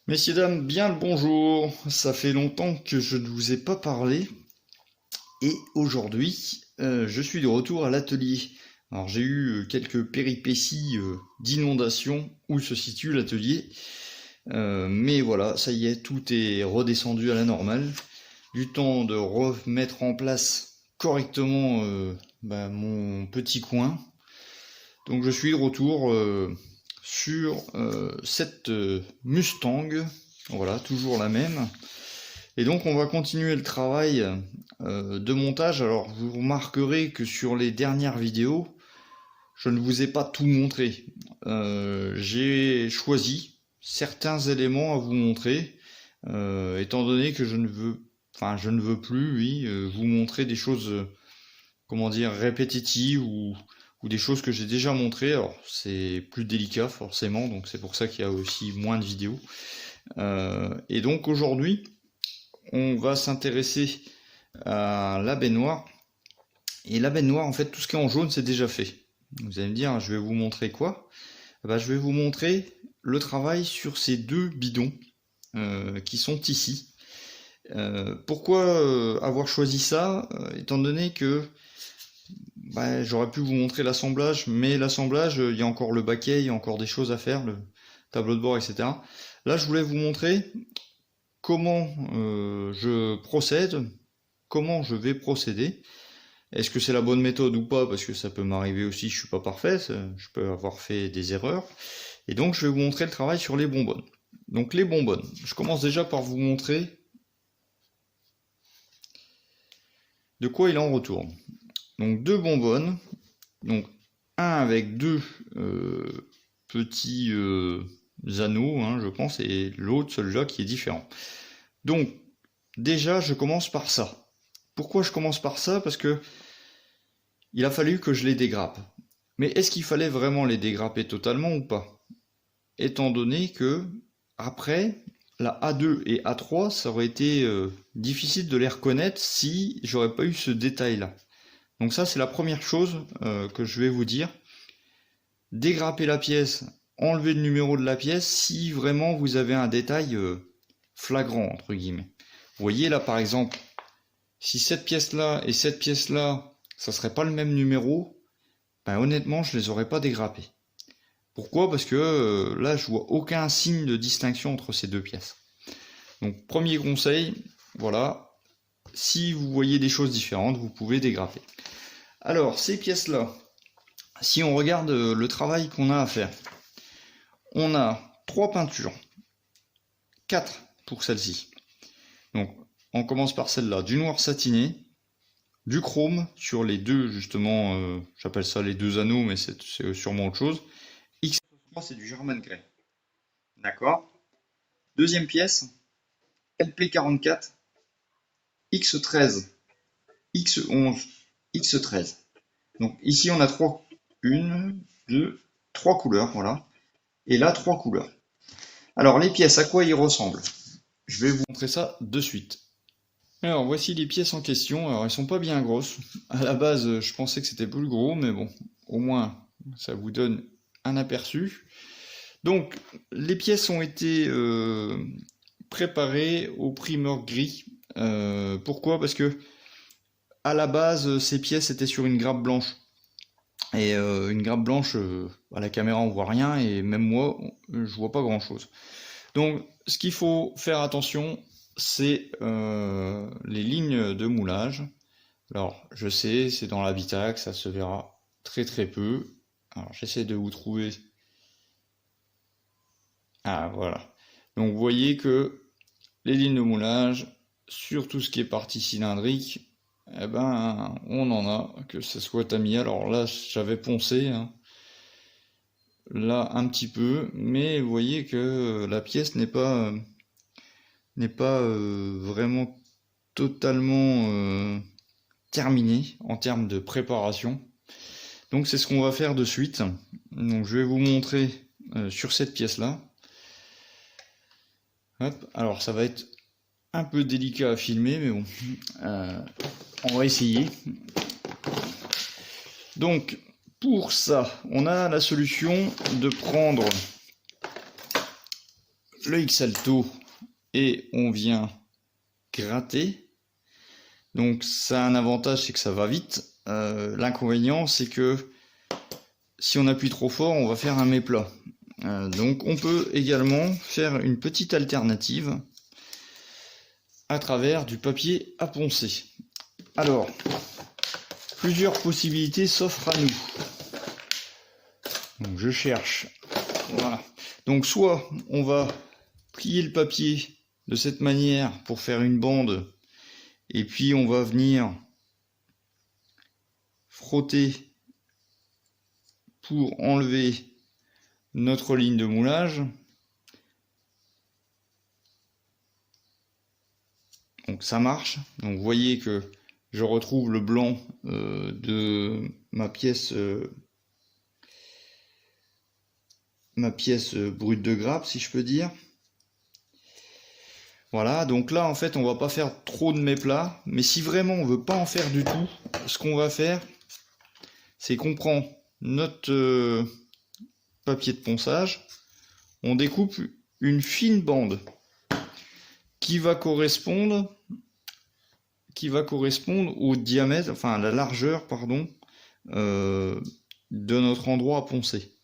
Messieurs, dames, bien le bonjour. Ça fait longtemps que je ne vous ai pas parlé et aujourd'hui, je suis de retour à l'atelier. Alors j'ai eu quelques péripéties d'inondation où se situe l'atelier, mais voilà, ça y est, tout est redescendu à la normale. Du temps de remettre en place correctement mon petit coin. Donc je suis de retour sur cette Mustang, voilà, toujours la même. Et donc on va continuer le travail de montage. Alors vous remarquerez que sur les dernières vidéos, je ne vous ai pas tout montré. J'ai choisi certains éléments à vous montrer, étant donné que je ne veux plus, oui, vous montrer des choses, comment dire, répétitives ou des choses que j'ai déjà montrées. Alors c'est plus délicat forcément, donc c'est pour ça qu'il y a aussi moins de vidéos. Et donc aujourd'hui, on va s'intéresser à la baignoire. Et la baignoire, en fait, tout ce qui est en jaune, c'est déjà fait. Vous allez me dire, je vais vous montrer quoi? Je vais vous montrer le travail sur ces deux bidons qui sont ici. Pourquoi avoir choisi ça? Étant donné que j'aurais pu vous montrer l'assemblage, mais l'assemblage, il y a encore le baquet, il y a encore des choses à faire, le tableau de bord, etc. Là, je voulais vous montrer comment je procède, comment je vais procéder. Est-ce que c'est la bonne méthode ou pas? Parce que ça peut m'arriver aussi, je suis pas parfait, je peux avoir fait des erreurs. Et donc je vais vous montrer le travail sur les bonbonnes. Donc les bonbonnes, je commence déjà par vous montrer de quoi il en retourne. Donc deux bonbonnes, donc un avec deux petits anneaux, hein, je pense, et l'autre, celui-là, qui est différent. Donc déjà, je commence par ça. Pourquoi je commence par ça? Parce que il a fallu que je les dégrappe. Mais est-ce qu'il fallait vraiment les dégrapper totalement ou pas? Étant donné que, après, la A2 et A3, ça aurait été difficile de les reconnaître si j'aurais pas eu ce détail-là. Donc ça, c'est la première chose que je vais vous dire. Dégrapper la pièce, enlever le numéro de la pièce si vraiment vous avez un détail flagrant, entre guillemets. Vous voyez là, par exemple, si cette pièce-là et cette pièce-là, ça serait pas le même numéro, honnêtement, je les aurais pas dégrappés. Pourquoi? Parce que là, je vois aucun signe de distinction entre ces deux pièces. Donc, premier conseil, voilà, si vous voyez des choses différentes, vous pouvez dégrapper. Alors, ces pièces-là, si on regarde le travail qu'on a à faire, on a 3 peintures, 4 pour celle-ci. Donc, on commence par celle-là, du noir satiné, du chrome sur les deux, justement, j'appelle ça les deux anneaux, mais c'est sûrement autre chose. X3, c'est du German Grey. D'accord. Deuxième pièce, LP44, X13, X11, X13. Donc ici, on a 3 couleurs, voilà. Et là, 3 couleurs. Alors, les pièces, à quoi ils ressemblent? Je vais vous montrer ça de suite. Alors, voici les pièces en question. Alors, elles sont pas bien grosses. À la base, je pensais que c'était plus gros, mais bon, au moins, ça vous donne un aperçu. Donc, les pièces ont été préparées au primeur gris. Pourquoi? Parce que à la base, ces pièces étaient sur une grappe blanche. Et une grappe blanche, à la caméra on voit rien, et même moi, je vois pas grand chose. Donc, ce qu'il faut faire attention, c'est les lignes de moulage. Alors, je sais, c'est dans l'habitacle, ça se verra très très peu. Alors, j'essaie de vous trouver. Ah, voilà. Donc, vous voyez que les lignes de moulage, sur tout ce qui est partie cylindrique, on en a, que ce soit tamis. Alors là, j'avais poncé, hein, là un petit peu, mais vous voyez que la pièce n'est pas vraiment totalement terminée en termes de préparation. Donc c'est ce qu'on va faire de suite. Donc je vais vous montrer sur cette pièce-là. Hop, alors ça va être un peu délicat à filmer, mais bon, on va essayer. Donc, pour ça, on a la solution de prendre le X-Alto et on vient gratter. Donc ça a un avantage, c'est que ça va vite. L'inconvénient, c'est que si on appuie trop fort, on va faire un méplat. Donc on peut également faire une petite alternative à travers du papier à poncer. Alors, plusieurs possibilités s'offrent à nous. Donc je cherche. Voilà. Donc soit on va plier le papier de cette manière pour faire une bande, et puis on va venir frotter pour enlever notre ligne de moulage. Donc ça marche. Donc vous voyez que je retrouve le blanc de ma pièce brute de grappe, si je peux dire. Voilà, donc là en fait on va pas faire trop de méplats, mais si vraiment on veut pas en faire du tout, ce qu'on va faire, c'est qu'on prend notre papier de ponçage, on découpe une fine bande qui va correspondre au diamètre, enfin à la largeur, pardon, de notre endroit à poncer.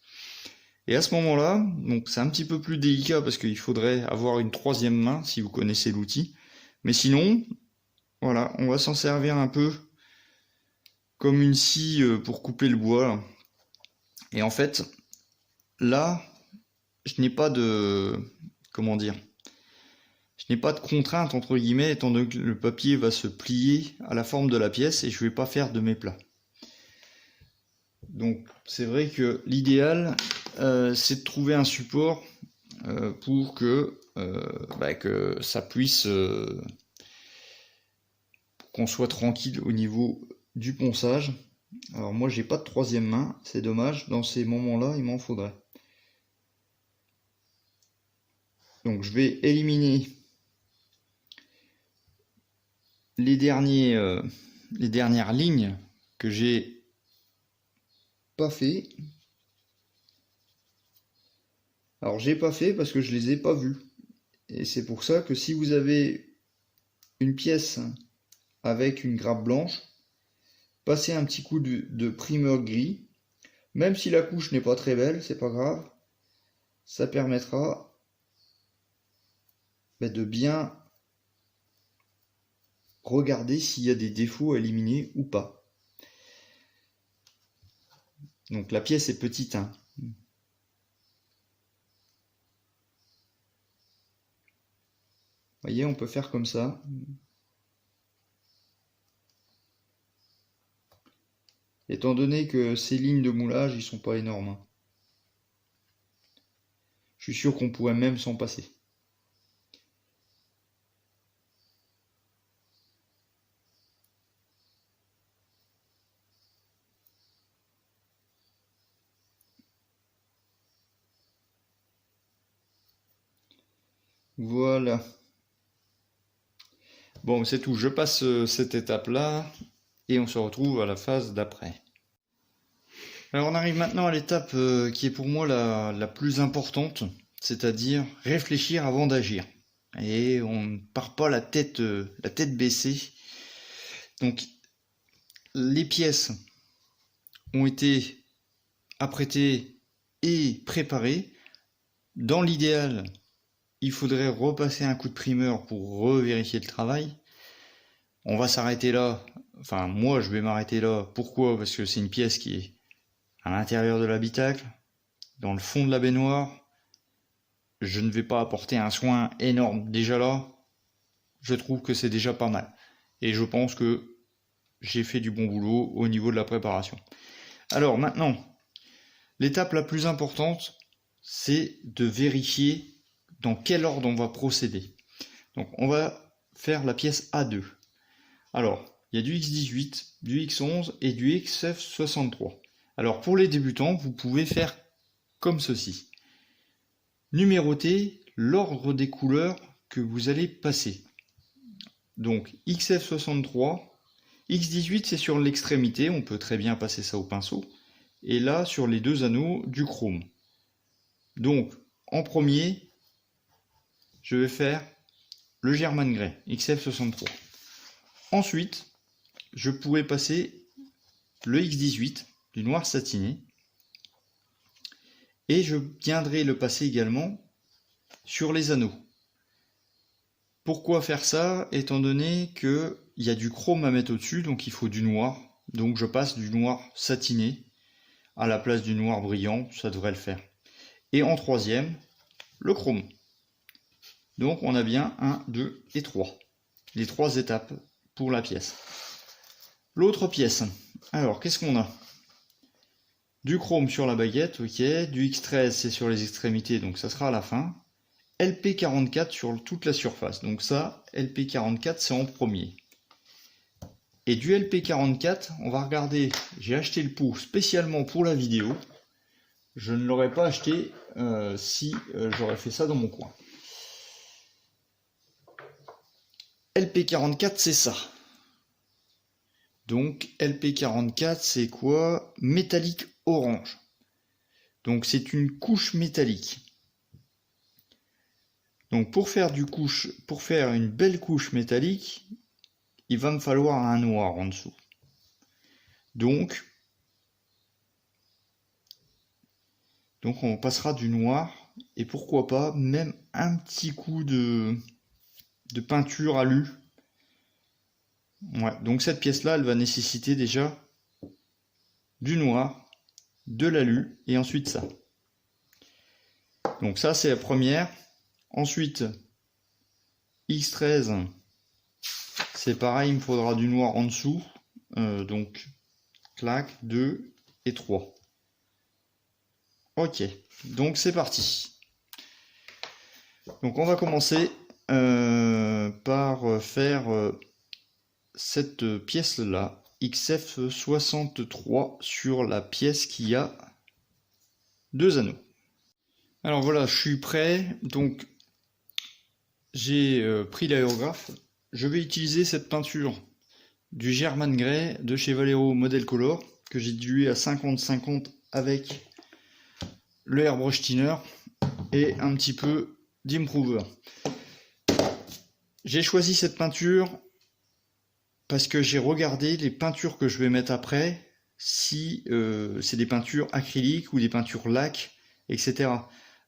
Et à ce moment-là, donc c'est un petit peu plus délicat parce qu'il faudrait avoir une troisième main si vous connaissez l'outil. Mais sinon, voilà, on va s'en servir un peu comme une scie pour couper le bois. Et en fait, là, je n'ai pas de, comment dire, je n'ai pas de contrainte entre guillemets, étant donné que le papier va se plier à la forme de la pièce et je ne vais pas faire de méplats. Donc c'est vrai que l'idéal c'est de trouver un support pour que ça puisse qu'on soit tranquille au niveau du ponçage. Alors moi j'ai pas de troisième main, c'est dommage, dans ces moments là il m'en faudrait. Donc je vais éliminer les dernières lignes que j'ai pas fait. Alors j'ai pas fait parce que je les ai pas vues. Et c'est pour ça que si vous avez une pièce avec une grappe blanche, passez un petit coup de primeur gris. Même si la couche n'est pas très belle, c'est pas grave. Ça permettra de bien regarder s'il y a des défauts à éliminer ou pas. Donc la pièce est petite, hein. Vous voyez, on peut faire comme ça. Étant donné que ces lignes de moulage, ils sont pas énormes, hein. Je suis sûr qu'on pourrait même s'en passer. Voilà. Bon, c'est tout. Je passe cette étape-là et on se retrouve à la phase d'après. Alors on arrive maintenant à l'étape qui est pour moi la plus importante, c'est-à-dire réfléchir avant d'agir. Et on ne part pas la tête baissée. Donc les pièces ont été apprêtées et préparées. Dans l'idéal, il faudrait repasser un coup de primeur pour revérifier le travail. On va s'arrêter là. Enfin, moi, je vais m'arrêter là. Pourquoi? Parce que c'est une pièce qui est à l'intérieur de l'habitacle, dans le fond de la baignoire. Je ne vais pas apporter un soin énorme. Déjà là, je trouve que c'est déjà pas mal. Et je pense que j'ai fait du bon boulot au niveau de la préparation. Alors maintenant, l'étape la plus importante, c'est de vérifier dans quel ordre on va procéder. Donc on va faire la pièce A2. Alors, il y a du X18, du X11 et du XF63. Alors pour les débutants, vous pouvez faire comme ceci. Numéroter l'ordre des couleurs que vous allez passer. Donc XF63, X18 c'est sur l'extrémité, on peut très bien passer ça au pinceau. Et là sur les deux anneaux du chrome. Donc en premier, je vais faire le German Grey XF63. Ensuite, je pourrais passer le X18 du noir satiné et je viendrai le passer également sur les anneaux. Pourquoi faire ça? Étant donné qu'il y a du chrome à mettre au-dessus, donc il faut du noir. Donc je passe du noir satiné à la place du noir brillant, ça devrait le faire. Et en troisième, le chrome. Donc on a bien 1, 2 et 3. Les 3 étapes pour la pièce. L'autre pièce, alors qu'est-ce qu'on a? Du chrome sur la baguette, ok. Du X13 c'est sur les extrémités, donc ça sera à la fin. LP44 sur toute la surface. Donc ça, LP44 c'est en premier. Et du LP44, on va regarder, j'ai acheté le pot spécialement pour la vidéo. Je ne l'aurais pas acheté si j'aurais fait ça dans mon coin. LP44 c'est ça. Donc LP44 c'est quoi? Métallique orange. Donc c'est une couche métallique. Donc pour faire une belle couche métallique, il va me falloir un noir en dessous. Donc on passera du noir et pourquoi pas même un petit coup de peinture alu. Ouais, donc cette pièce là elle va nécessiter déjà du noir, de l'alu et ensuite ça. Donc ça c'est la première. Ensuite X13 c'est pareil, il me faudra du noir en dessous. Donc clac, 2 et 3. Ok, donc c'est parti. Donc on va commencer par faire cette pièce là, XF63 sur la pièce qui a 2 anneaux. Alors voilà, je suis prêt, donc j'ai pris l'aérographe. Je vais utiliser cette peinture du German Grey de chez Vallejo Model Color que j'ai dilué à 50-50 avec le airbrush thinner et un petit peu d'improver. J'ai choisi cette peinture parce que j'ai regardé les peintures que je vais mettre après, si c'est des peintures acryliques ou des peintures lac, etc.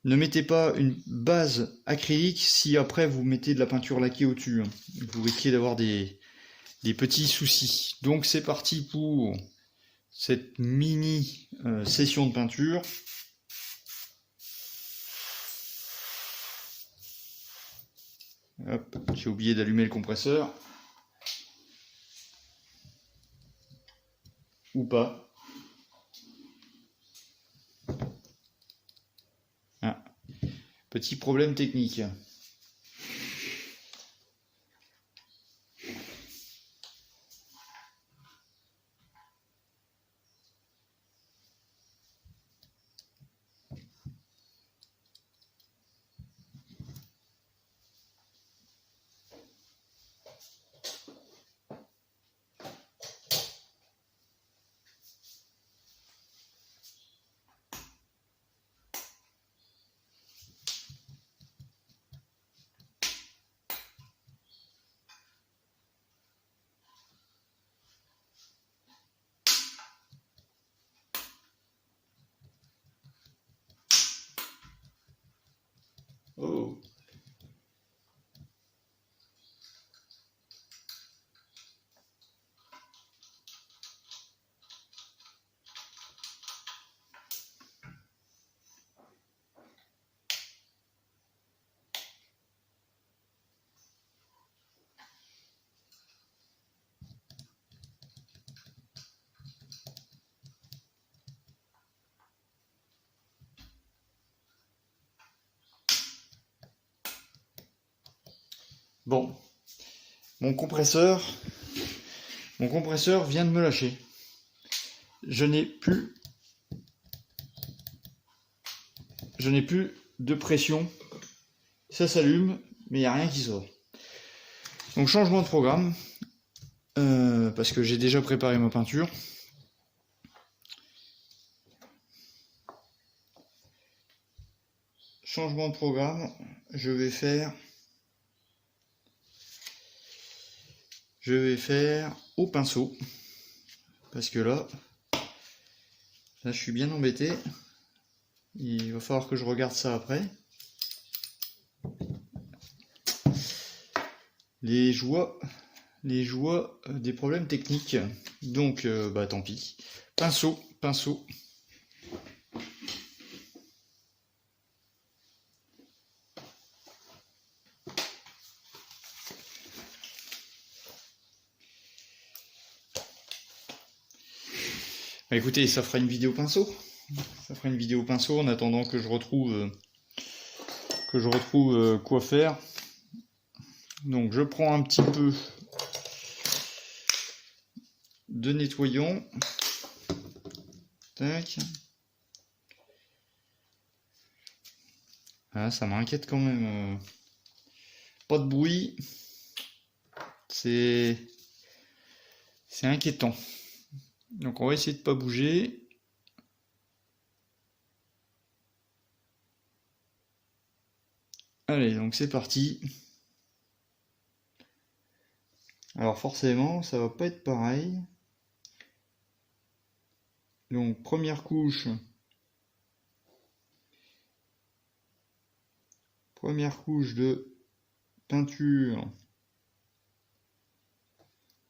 Ne mettez pas une base acrylique si après vous mettez de la peinture laquée au-dessus. Vous risquez d'avoir des petits soucis. Donc c'est parti pour cette mini session de peinture. Hop, j'ai oublié d'allumer le compresseur. Ou pas. Ah, petit problème technique. Oh. Bon, mon compresseur vient de me lâcher. Je n'ai plus de pression. Ça s'allume, mais il n'y a rien qui sort. Donc changement de programme, parce que j'ai déjà préparé ma peinture. Changement de programme, je vais faire je vais faire au pinceau. Parce que là, je suis bien embêté. Il va falloir que je regarde ça après. Les joies des problèmes techniques. Donc, bah tant pis. Pinceau. Bah écoutez, ça fera une vidéo pinceau. En attendant que je retrouve quoi faire. Donc je prends un petit peu de nettoyant. Tac. Ah, ça m'inquiète quand même. Pas de bruit. C'est inquiétant. Donc on va essayer de pas bouger. Allez, donc c'est parti. Alors forcément, ça va pas être pareil. Donc première couche de peinture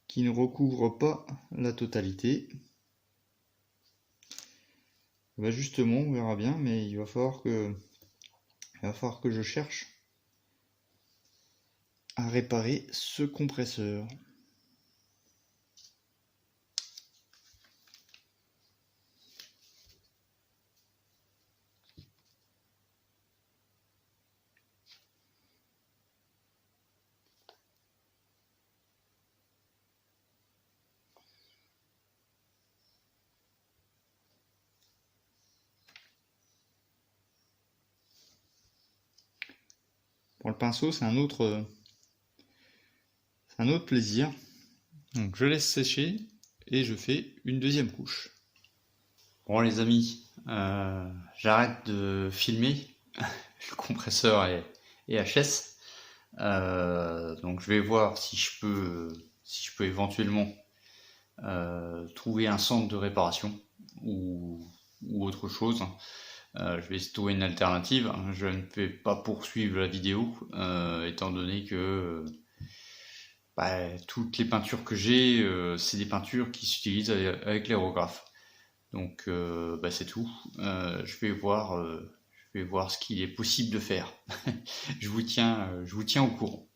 qui ne recouvre pas la totalité. Bah justement, on verra bien, mais il va falloir que je cherche à réparer ce compresseur. Pour le pinceau, c'est un autre plaisir. Donc je laisse sécher et je fais une deuxième couche. Bon les amis, j'arrête de filmer. Le compresseur est HS. Donc je vais voir si je peux éventuellement trouver un centre de réparation ou autre chose. Je vais essayer de trouver une alternative. Je ne vais pas poursuivre la vidéo étant donné que toutes les peintures que j'ai, c'est des peintures qui s'utilisent avec l'aérographe. Donc c'est tout. Je vais voir ce qu'il est possible de faire. Je vous tiens au courant.